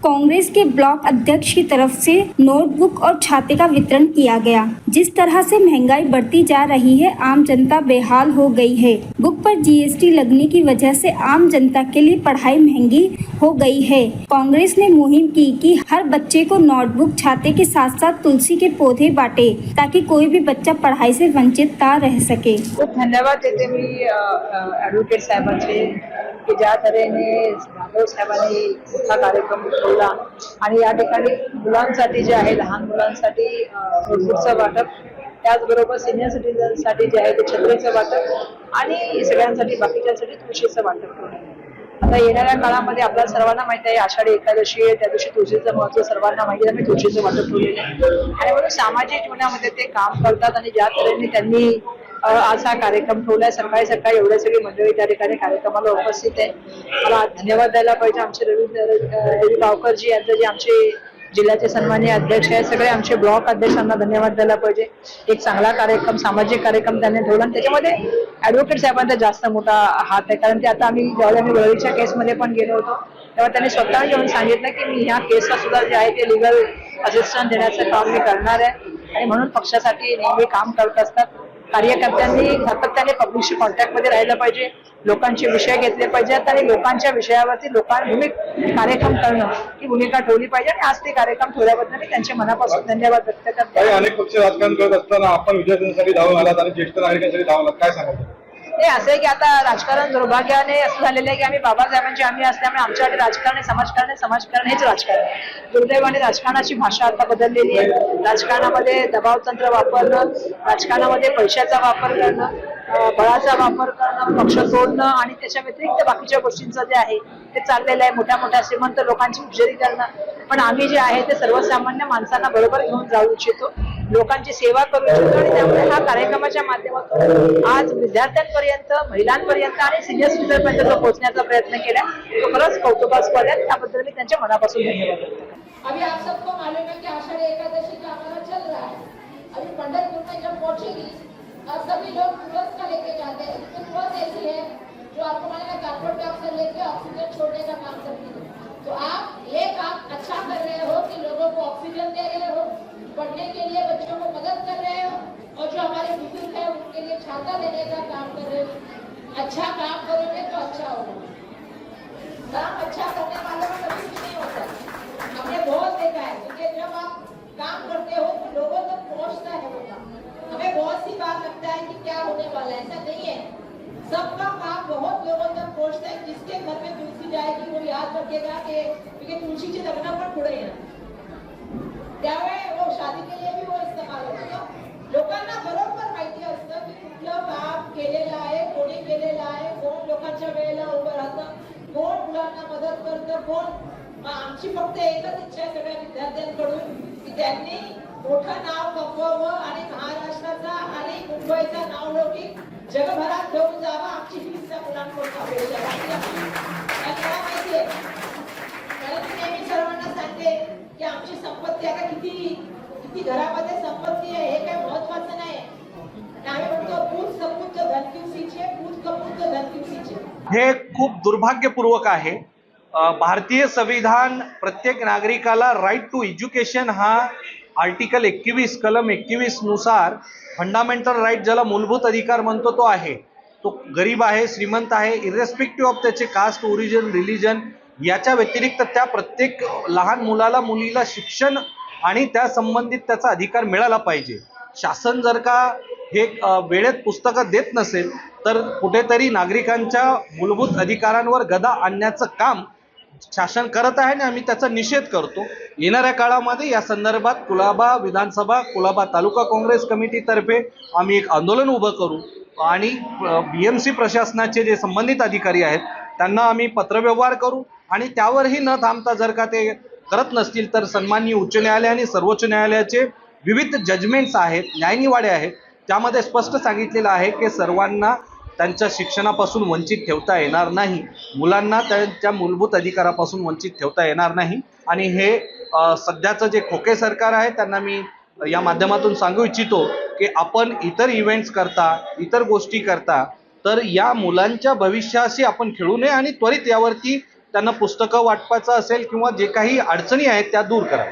कांग्रेस के block अध्यक्ष की तरफ से नोटबुक और छाते का वितरण किया गया। जिस तरह से महंगाई बढ़ती जा रही है, आम जनता बेहाल हो गई है। बुक पर जीएसटी लगने की वजह से आम जनता के लिए पढ़ाई महंगी हो गई है। कांग्रेस ने मुहिम की कि हर बच्चे को नोटबुक, छाते के साथ साथ तुलसी के पौधे बांटे ताकि कोई भी बच्चा पढ़ाई से वंचित ना रह सके। खूप धन्यवाद देते मी ॲडव्होकेट साहेबांचे की ज्या तऱ्हेने जाधव साहेबांनी मोठा कार्यक्रम ठेवला आणि या ठिकाणी मुलांसाठी जे आहे, लहान मुलांसाठी नोटबुकचं वाटप, त्याचबरोबर सिनियर सिटीजनसाठी जे आहे ते छत्रीचं वाटप आणि सगळ्यांसाठी बाकीच्यांसाठी तुळशीचं वाटप ठेवलं. आता येणाऱ्या काळामध्ये आपल्या सर्वांना माहिती आहे, आषाढी एकादशी आहे, त्या दिवशी तुळशीचं महत्त्व सर्वांना माहिती आहे. आम्ही तुळशीचं वाटप ठेवलेलं आहे आणि म्हणून सामाजिक जीवनामध्ये ते काम करतात आणि ज्या तऱ्हेने त्यांनी आज हा कार्यक्रम ठेवलाय, सकाळी सकाळी एवढे सगळी मंडळी त्या ठिकाणी कार्यक्रमाला उपस्थित आहे. मला धन्यवाद द्यायला पाहिजे आमचे रवी गावकरजी यांचे, जे आमचे जिल्ह्याचे सन्माननीय अध्यक्ष आहेत, सगळे आमचे ब्लॉक अध्यक्षांना धन्यवाद द्यायला पाहिजे. एक चांगला कार्यक्रम, सामाजिक कार्यक्रम त्यांनी ठेवला आणि त्याच्यामध्ये ॲडव्होकेट साहेबांचा जास्त मोठा हात आहे. कारण ते आता ज्यावेळेला आम्ही वळवीच्या केसमध्ये पण गेलो होतो तेव्हा त्यांनी स्वतः येऊन सांगितलं की मी ह्या केसला सुद्धा जे आहे ते लिगल असिस्टन्स देण्याचं काम मी करणार आहे आणि म्हणून पक्षासाठी नेहमी काम करत असतात. कार्यकर्त्यांनी सातत्याने पब्लिकशी कॉन्टॅक्टमध्ये राहिलं पाहिजे, लोकांचे विषय घेतले पाहिजेत आणि लोकांच्या विषयावरती लोकांभूमी कार्यक्रम करणं ही भूमिका ठेवली पाहिजे आणि आज ते कार्यक्रम ठेवल्याबद्दल मी त्यांचे मनापासून धन्यवाद व्यक्त करते. अनेक पक्ष राजकारण करत असताना आपण विद्यार्थ्यांसाठी धावून आलात आणि ज्येष्ठ नागरिकांसाठी धावून आलात, काय सांगाल? हे असं आहे की आता राजकारण दुर्भाग्याने असं झालेलं आहे की आम्ही बाबासाहेबांची आम्ही असल्यामुळे आमच्यासाठी राजकारण समाजकारण हेच राजकारण. दुर्दैवाने राजकारणाची भाषा आता बदललेली आहे. राजकारणामध्ये दबावतंत्र वापरणं, राजकारणामध्ये पैशाचा वापर करणं, बळाचा वापर करणं, पक्ष तोडणं आणि त्याच्या व्यतिरिक्त बाकीच्या गोष्टींचं जे आहे ते चाललेलं आहे. मोठ्या मोठ्या श्रीमंत लोकांची उजेरी करणं. पण आम्ही जे आहे ते सर्वसामान्य माणसांना बरोबर घेऊन जाऊ इच्छितो, लोकांची सेवा करू इच्छितो आणि त्यामुळे हा कार्यक्रमाच्या माध्यमातून आज विद्यार्थ्यांपर्यंत, महिलांपर्यंत आणि सिनियर सिटीजनपर्यंत जो पोहोचण्याचा प्रयत्न केला तो खरंच कौतुकास्पद आहे. त्याबद्दल मी त्यांच्या मनापासून धन्यवाद देतो. अभी आप सबको मालूम है कि आषाढ़ी एकादशी का हमारा चल रहा है। अभी पंढरपुर में जब पहुंचेगी सभी लोग तुरंत का लेके जाते हैं। इसमें तुरंत ऐसी है जो आपको मानेगा कार्बन डाइऑक्साइड लेके ऑक्सीजन छोड़ने का काम करती है। तो आप ये काम अच्छा कर रहे हो कि लोगों को ऑक्सीजन दे रहे हो, पढ़ने के लिए बच्चों को मदद कर रहे हो और जो हमारे बुजुर्ग है उनके लिए छाता देने का काम कर रहे हो। अच्छा काम करोगे तो अच्छा होगा। काम अच्छा करने वालों का कभी कुछ नहीं होता। हमने बहुत देखा है क्योंकि जब आप काम करते हो तो लोगों तक पहुंचता है वो काम। हमें बहुत सी बार लगता है कि क्या होने वाला है, ऐसा नहीं है। सबका काम बहुत लोगों तक पहुंचता है। जिसके घर में तुलसी जाएगी वो याद रखेगा कि तुळशीचे लग्न पण पुढे येणार, त्यावेळी वो शादी के लिए भी वो इस्तेमाल होतो. लोकांना बरोबर माहिती असतं की कुठलं काम केलेलं आहे, कोणी केलेलं आहे, कोण लोकांच्या वेळेला उभं राहतं, कोण मुलांना मदत करतं, कोण. आमची फक्त एकच इच्छा आहे सगळ्या विद्यार्थ्यांकडून की त्यांनी मोठं नाव कमवावं आणि महाराष्ट्राचा आणि मुंबईचा नाव लौकिक जगभरात घेऊन जावं. आमची हीच त्या मुलांकडून अपेक्षा आहे. माहिती आहे कारण मी नेहमी सर्वांना सांगते की आमची संपत्ती आता किती घरामध्ये संपत्ती आहे हे काही महत्वाचं नाही. आम्ही म्हणतो पूज कपूत धन किवसीचे, पूज कपूत धन किवसीचे. हे खूप दुर्भाग्यपूर्वक आहे. भारतीय संविधान प्रत्येक नागरिकाला राईट टू एज्युकेशन हा आर्टिकल 21 कलम 21 नुसार फंडामेंटल राईट, ज्याला मूलभूत अधिकार म्हणतो, तो आहे. तो गरीब आहे, श्रीमंत आहे, इरेस्पेक्टिव्ह ऑफ त्याचे कास्ट, ओरिजिन, रिलिजन, याच्या व्यतिरिक्त त्या प्रत्येक लहान मुलाला, मुलीला शिक्षण आणि त्या संबंधित त्याचा अधिकार मिळाला पाहिजे. शासन जर का हे वेळेत पुस्तकं देत नसेल तर कुठेतरी नागरिकांच्या मूलभूत अधिकारांवर गदा आणण्याचं काम शासन करत आहे आणि आम्ही त्याचा निषेध करतो. येणाऱ्या काळामध्ये या संदर्भात कुलाबा विधानसभा, कुलाबा तालुका काँग्रेस कमिटीतर्फे आम्ही एक आंदोलन उभं करू आणि BMC प्रशासनाचे जे संबंधित अधिकारी आहेत त्यांना आम्ही पत्रव्यवहार करू आणि त्यावरही न थांबता जर का ते करत नसतील तर सन्माननीय उच्च न्यायालय आणि सर्वोच्च न्यायालयाचे विविध जजमेंट्स आहेत, न्यायनिवाडे आहेत, त्यामध्ये स्पष्ट सांगितलेलं आहे की सर्वांना त्यांच्या शिक्षणापासून वंचित ठेवता येणार नाही, मुलांना त्यांच्या मूलभूत अधिकारापासून वंचित ठेवता येणार नाही. आणि हे सध्याचं जे खोके सरकार आहे त्यांना मी या माध्यमातून सांगू इच्छितो की आपण इतर इव्हेंट्स करता, इतर गोष्टी करता, तर या मुलांच्या भविष्याशी आपण खेळू नये आणि त्वरित यावरती त्यांना पुस्तकं वाटपाचं असेल किंवा जे काही अडचणी आहेत त्या दूर करा.